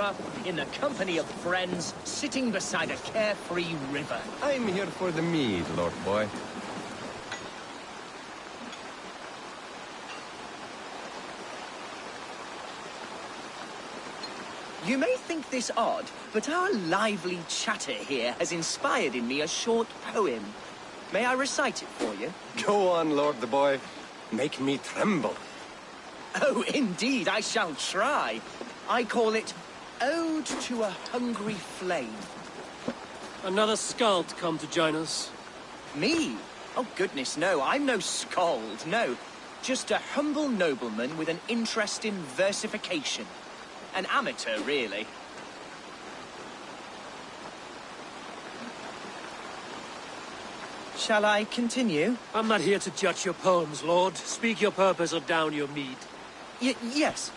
rough, in the company of friends, sitting beside a carefree river. I'm here for the mead, Lord Boy. You may think this odd, but our lively chatter here has inspired in me a short poem. May I recite it for you? Go on, Lord the Boy. Make me tremble. Oh, indeed, I shall try. I call it Ode to a Hungry Flame. Another skald come to join us. Me? Oh, goodness, no, I'm no skald, no. Just a humble nobleman with an interest in versification. An amateur, really. Shall I continue? I'm not here to judge your poems, Lord. Speak your purpose or down your mead. Yes.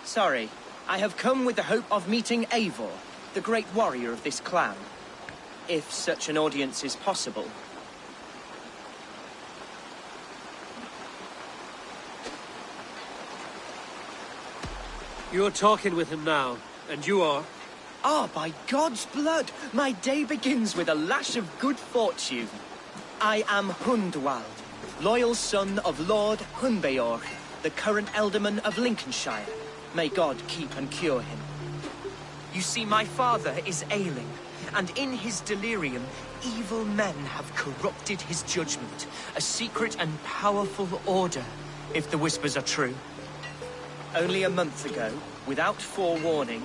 Sorry. I have come with the hope of meeting Eivor, the great warrior of this clan. If such an audience is possible. You're talking with him now, and you are? Ah, by God's blood! My day begins with a lash of good fortune. I am Hundwald, loyal son of Lord Hunbeorg, the current Ealdorman of Lincolnshire. May God keep and cure him. You see, my father is ailing, and in his delirium, evil men have corrupted his judgment. A secret and powerful order, if the whispers are true. Only a month ago, without forewarning,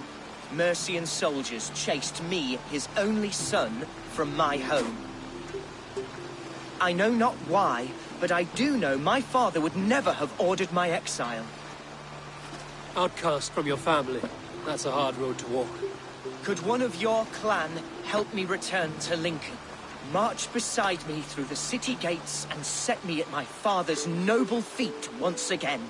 Mercian soldiers chased me, his only son, from my home. I know not why, but I do know my father would never have ordered my exile. Outcast from your family. That's a hard road to walk. Could one of your clan help me return to Lincoln? March beside me through the city gates and set me at my father's noble feet once again.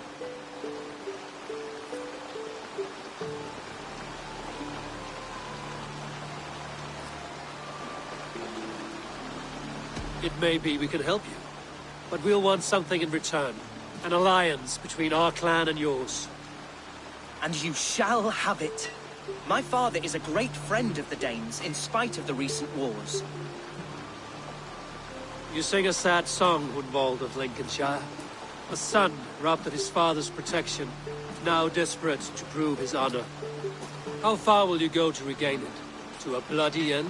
It may be we can help you, but we'll want something in return. An alliance between our clan and yours. And you shall have it. My father is a great friend of the Danes, in spite of the recent wars. You sing a sad song, Hundwald of Lincolnshire. A son robbed of his father's protection, now desperate to prove his honor. How far will you go to regain it? To a bloody end?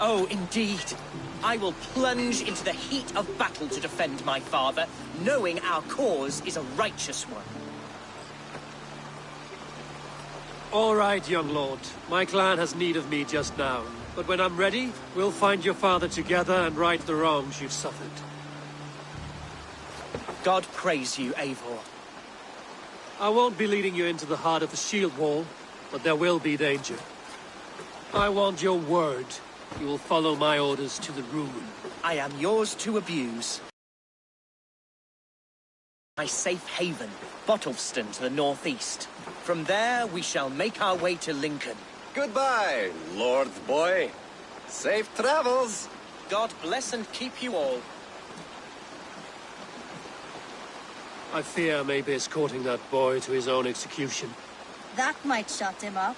Oh, indeed. I will plunge into the heat of battle to defend my father, knowing our cause is a righteous one. All right, young lord. My clan has need of me just now. But when I'm ready, we'll find your father together and right the wrongs you've suffered. God praise you, Eivor. I won't be leading you into the heart of the shield wall, but there will be danger. I want your word. You will follow my orders to the ruin. I am yours to abuse. My safe haven, Bottleston to the northeast. From there, we shall make our way to Lincoln. Goodbye, Lord Boy. Safe travels. God bless and keep you all. I fear I may be escorting that boy to his own execution. That might shut him up.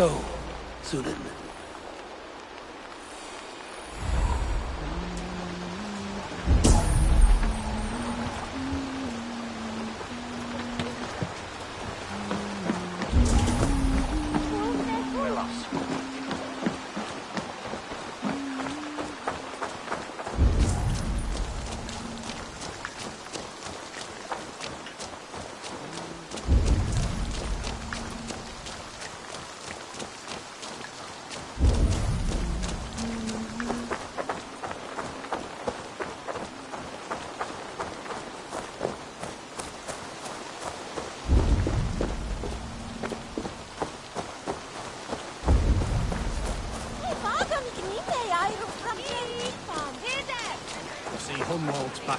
Go, Sunan. See Hunwald's back,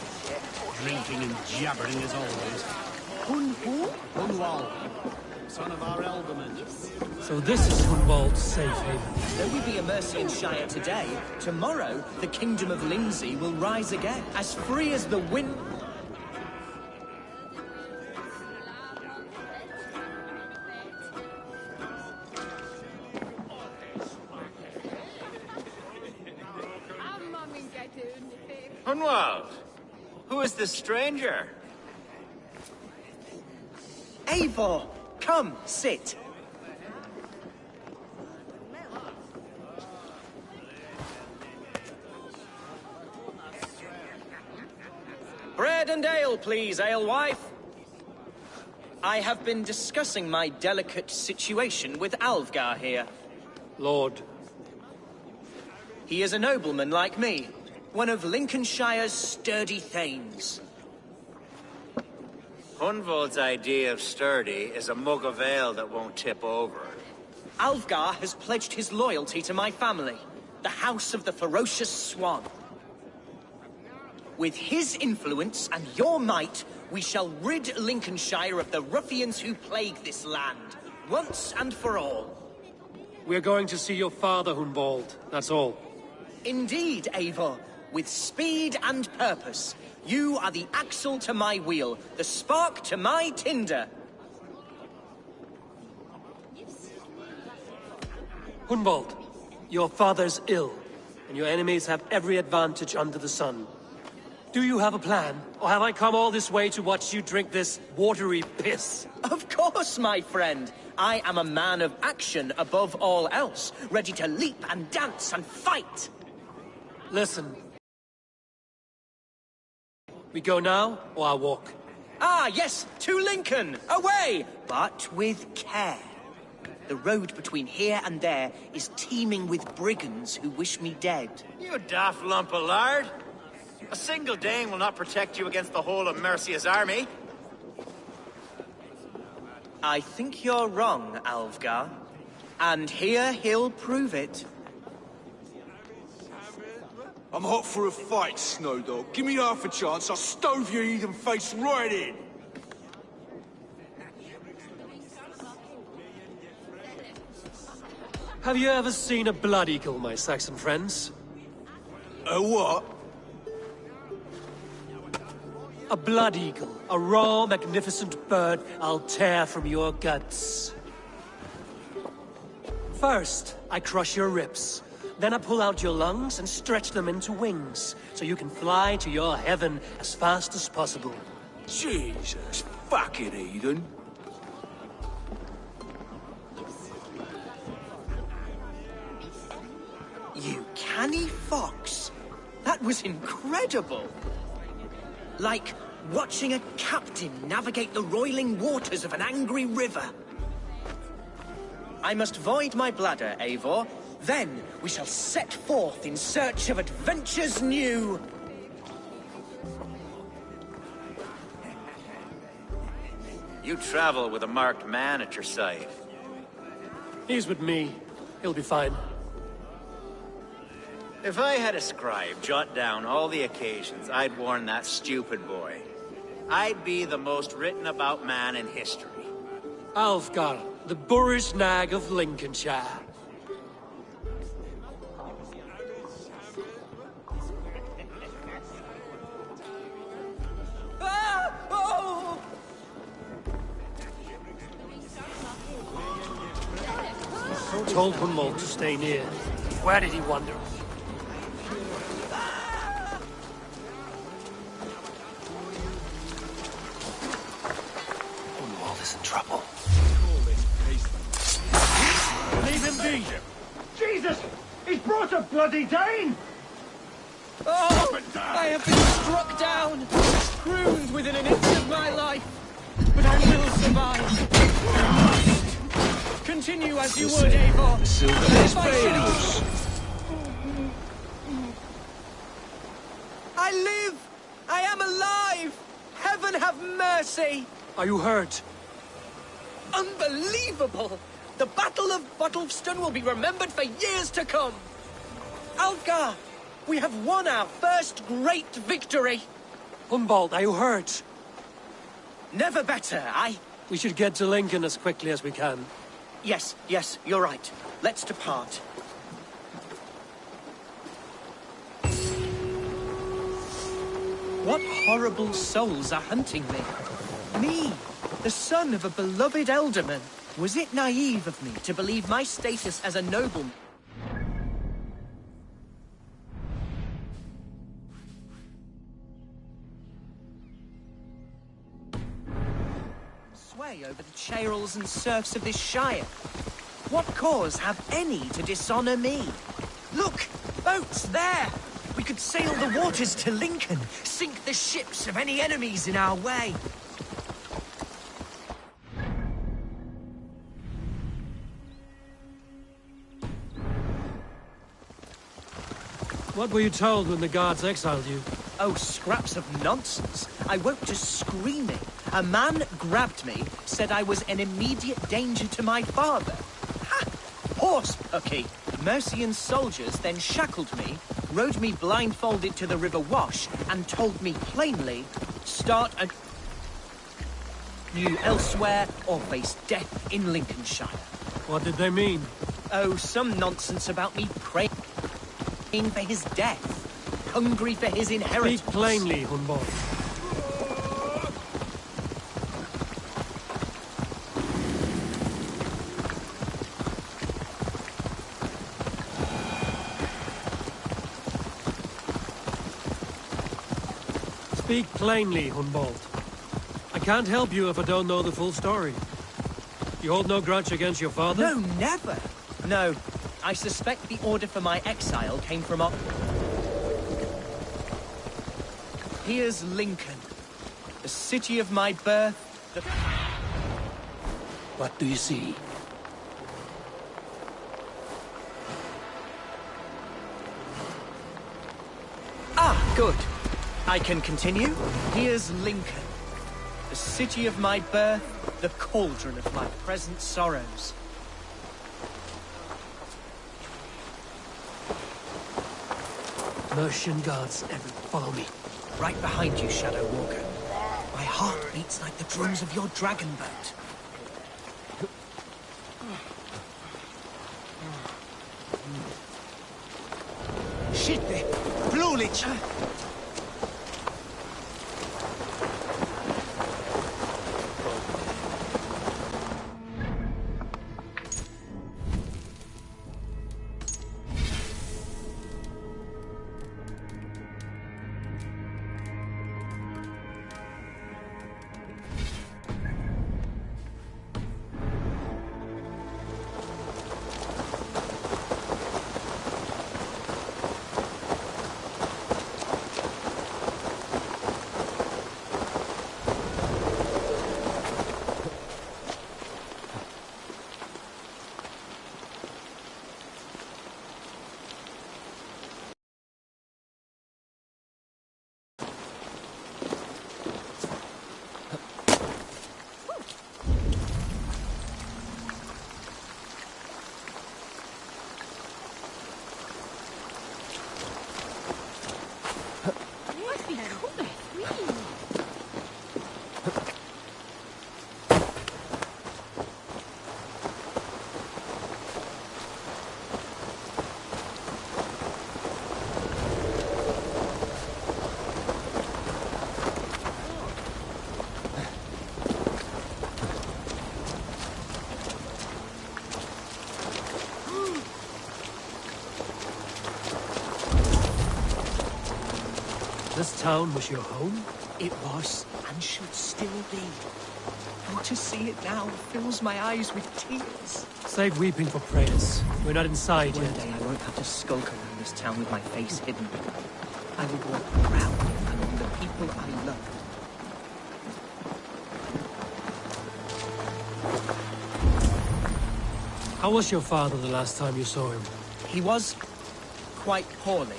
drinking and jabbering as always. Hun who? Hunwald, son of our elderman. So this is Hunwald's safe haven. Though we be a Mercian Shire today, tomorrow the kingdom of Lindsey will rise again, as free as the wind. Hunwald, who is this stranger? Eivor, come, sit. Bread and ale, please, alewife. I have been discussing my delicate situation with Alvgar here. Lord, He is a nobleman like me, one of Lincolnshire's sturdy thanes. Hunwald's idea of sturdy is a mug of ale that won't tip over. Alvgar has pledged his loyalty to my family, the House of the Ferocious Swan. With his influence and your might, we shall rid Lincolnshire of the ruffians who plague this land, once and for all. we're going to see your father, Hunwald. That's all. Indeed, Eivor, with speed and purpose. You are the axle to my wheel, the spark to my tinder. Hunwald, your father's ill, and your enemies have every advantage under the sun. Do you have a plan, or have I come all this way to watch you drink this watery piss? Of course, my friend. I am a man of action above all else, ready to leap and dance and fight. Listen. We go now, or I walk? Ah, yes, to Lincoln! Away! But with care. The road between here and there is teeming with brigands who wish me dead. You daft lump of lard! A single Dane will not protect you against the whole of Mercia's army. I think you're wrong, Alvgar. And here he'll prove it. I'm hot for a fight, Snowdog. Give me half a chance, I'll stove your heathen face right in. Have you ever seen a blood eagle, my Saxon friends? A what? A blood eagle. A raw, magnificent bird I'll tear from your guts. First, I crush your ribs. Then I pull out your lungs and stretch them into wings, so you can fly to your heaven as fast as possible. Jesus, fucking heathen. You canny fox. That was incredible. Like watching a captain navigate the roiling waters of an angry river. I must void my bladder, Eivor. Then we shall set forth in search of adventures new. You travel with a marked man at your side. He's with me. He'll be fine. If I had a scribe jot down all the occasions I'd warn that stupid boy, I'd be the most written about man in history. Alfgar, the boorish nag of Lincolnshire. Ah! Oh! So told Hunwald to stay near. Where did he wander? Hunwald is in trouble. Leave him be! Jesus! He's brought a bloody Dane! Oh! I have been struck down, crooned within an inch of my life, but I will survive. Continue as you would, Eivor. I live! I am alive! Heaven have mercy! Are you hurt? Unbelievable! The Battle of Bottlefston will be remembered for years to come! Algar! We have won our first great victory! Hunwald, are you hurt? Never better, We should get to Lincoln as quickly as we can. Yes, you're right. Let's depart. What horrible souls are hunting me? Me, the son of a beloved ealdorman. Was it naive of me to believe my status as a nobleman? Sway over the chairels and serfs of this shire? What cause have any to dishonor me? Look! Boats there! We could sail the waters to Lincoln, sink the ships of any enemies in our way. What were you told when the guards exiled you? Oh, scraps of nonsense. I woke to screaming. A man grabbed me, said I was an immediate danger to my father. Ha! Horse pucky. Mercian soldiers then shackled me, rode me blindfolded to the River Wash, and told me plainly, start a new elsewhere or face death in Lincolnshire. What did they mean? Oh, some nonsense about me praying for his death. Hungry for his inheritance. Speak plainly, Hunwald. Speak plainly, Hunwald. I can't help you if I don't know the full story. You hold no grudge against your father? No, never. No, I suspect the order for my exile came from Here's Lincoln, the city of my birth, What do you see? Ah, good. I can continue. Here's Lincoln, the city of my birth, the cauldron of my present sorrows. Mercian guards, follow me. Right behind you, Shadow Walker. My heart beats like the drums of your dragon boat. Shit! Blulich! This town was your home? It was, and should still be. Oh, to see it now fills my eyes with tears. Save weeping for prayers. We're not inside One yet. day I won't have to skulk around this town with my face hidden. I will walk proudly among the people I love. How was your father the last time you saw him? He was quite poorly,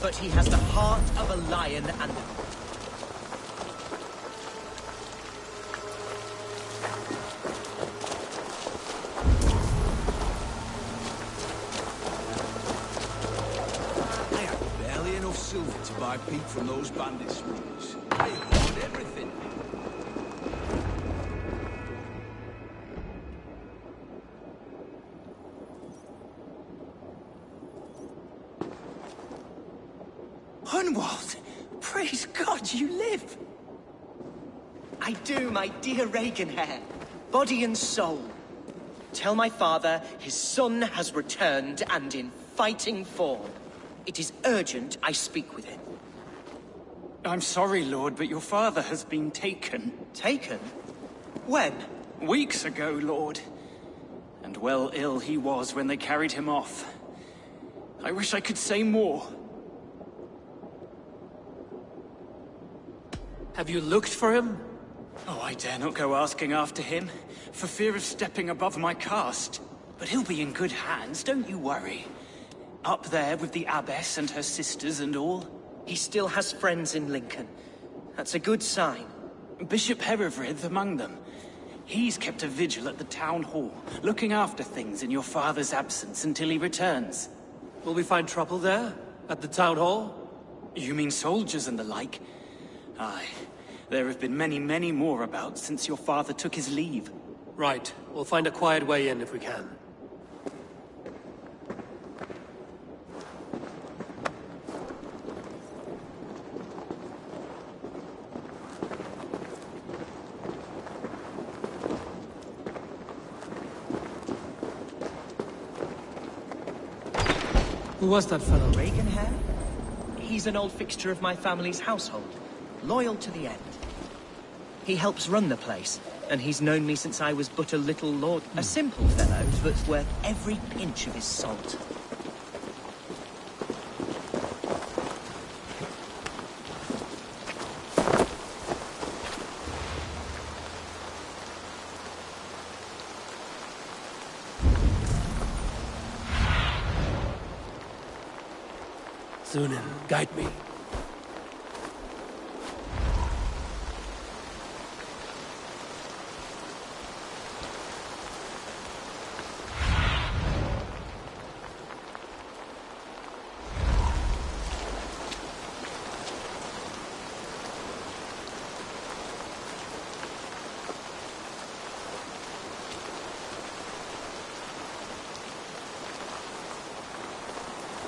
but he has the heart of a lion and I have barely enough silver to buy peat from those bandit smugglers. They want everything. Hunwald! Praise God you live! I do, my dear Regenhair. Body and soul. Tell my father his son has returned and in fighting form. It is urgent I speak with him. I'm sorry, Lord, but your father has been taken. Taken? When? Weeks ago, Lord. And well ill he was when they carried him off. I wish I could say more. Have you looked for him? Oh, I dare not go asking after him, for fear of stepping above my caste. But he'll be in good hands, don't you worry. Up there with the abbess and her sisters and all. He still has friends in Lincoln. That's a good sign. Bishop Herewrith among them. He's kept a vigil at the town hall, looking after things in your father's absence until he returns. Will we find trouble there? At the town hall? You mean soldiers and the like? Aye. There have been many, many more about since your father took his leave. Right. We'll find a quiet way in if we can. Who was that fellow? Regenhair? He's an old fixture of my family's household. Loyal to the end. He helps run the place, and he's known me since I was but a little lord. A simple fellow, but worth every pinch of his salt. Zunin, guide me.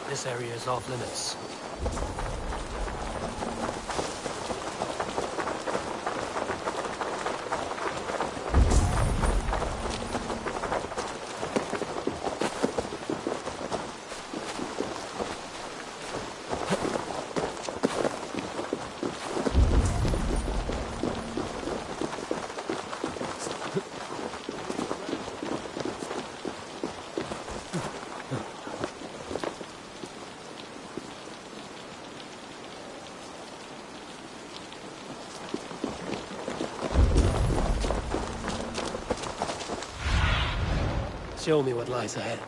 This area is off limits. Show me what lies ahead.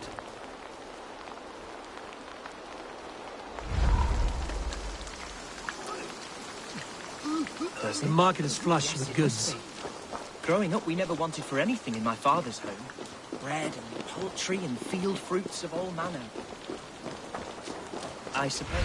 The market is flush with goods. Growing up, we never wanted for anything in my father's home. Bread and poultry and field fruits of all manner. I suppose.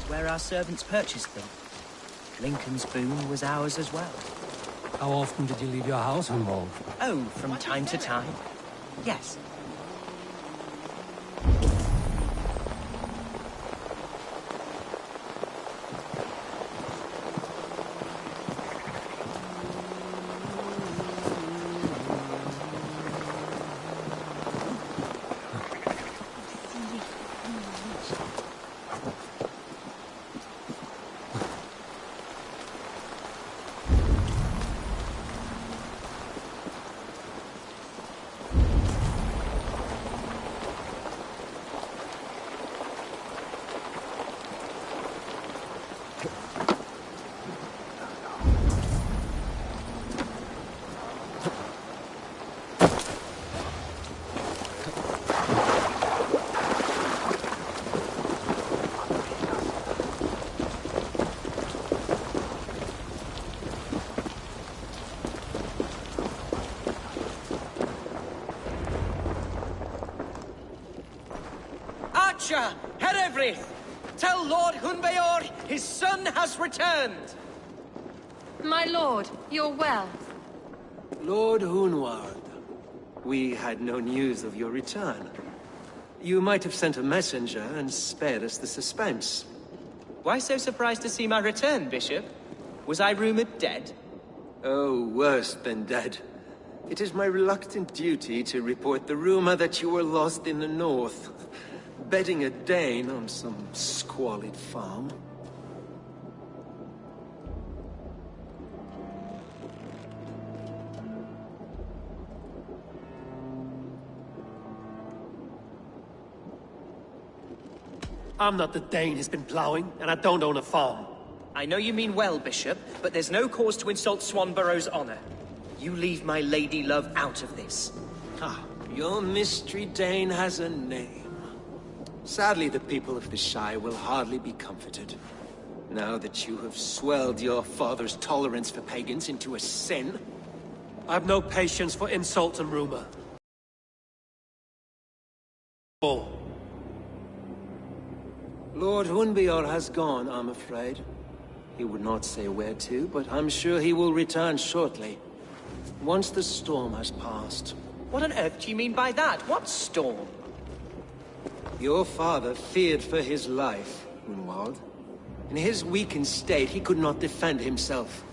Where our servants purchased them. Lincoln's boon was ours as well. How often did you leave your house, Hunwald? Oh, from time to time. Yes. Archer, Herevri, tell Lord Hunbeor his son has returned. My lord, you're well. Lord Hunwald, we had no news of your return. You might have sent a messenger and spared us the suspense. Why so surprised to see my return, Bishop? Was I rumored dead? Oh, worse than dead. It is my reluctant duty to report the rumor that you were lost in the north, bedding a Dane on some squalid farm. I'm not the Dane who's been plowing, and I don't own a farm. I know you mean well, Bishop, but there's no cause to insult Swanborough's honor. You leave my lady love out of this. Ah, your mystery Dane has a name. Sadly, the people of the Shire will hardly be comforted. Now that you have swelled your father's tolerance for pagans into a sin. I've no patience for insult and rumor. All. Lord Hunbeor has gone, I'm afraid. He would not say where to, but I'm sure he will return shortly. Once the storm has passed. What on earth do you mean by that? What storm? Your father feared for his life, Hunwald. In his weakened state, he could not defend himself.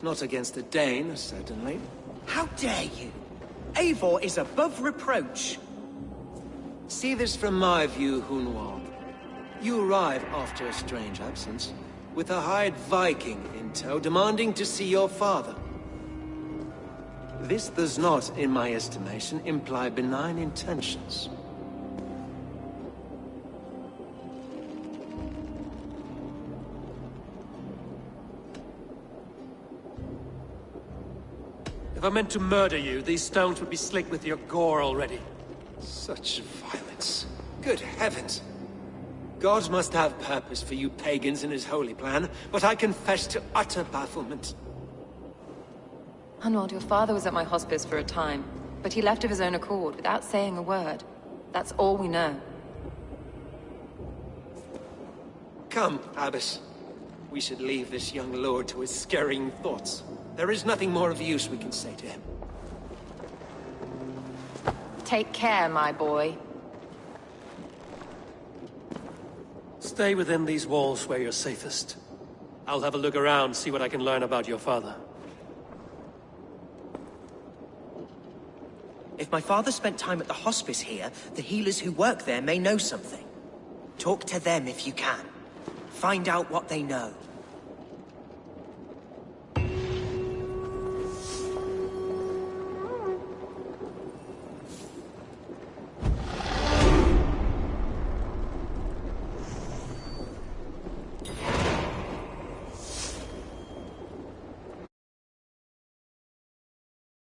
Not against a Dane, certainly. How dare you? Eivor is above reproach. See this from my view, Hunwald. You arrive after a strange absence, with a hired Viking in tow demanding to see your father. This does not, in my estimation, imply benign intentions. If I meant to murder you, these stones would be slick with your gore already. Such violence. Good heavens! God must have purpose for you pagans in his holy plan, but I confess to utter bafflement. Hunwald, your father was at my hospice for a time, but he left of his own accord without saying a word. That's all we know. Come, Abbess. We should leave this young lord to his scurrying thoughts. There is nothing more of use we can say to him. Take care, my boy. Stay within these walls where you're safest. I'll have a look around, see what I can learn about your father. If my father spent time at the hospice here, the healers who work there may know something. Talk to them if you can. Find out what they know.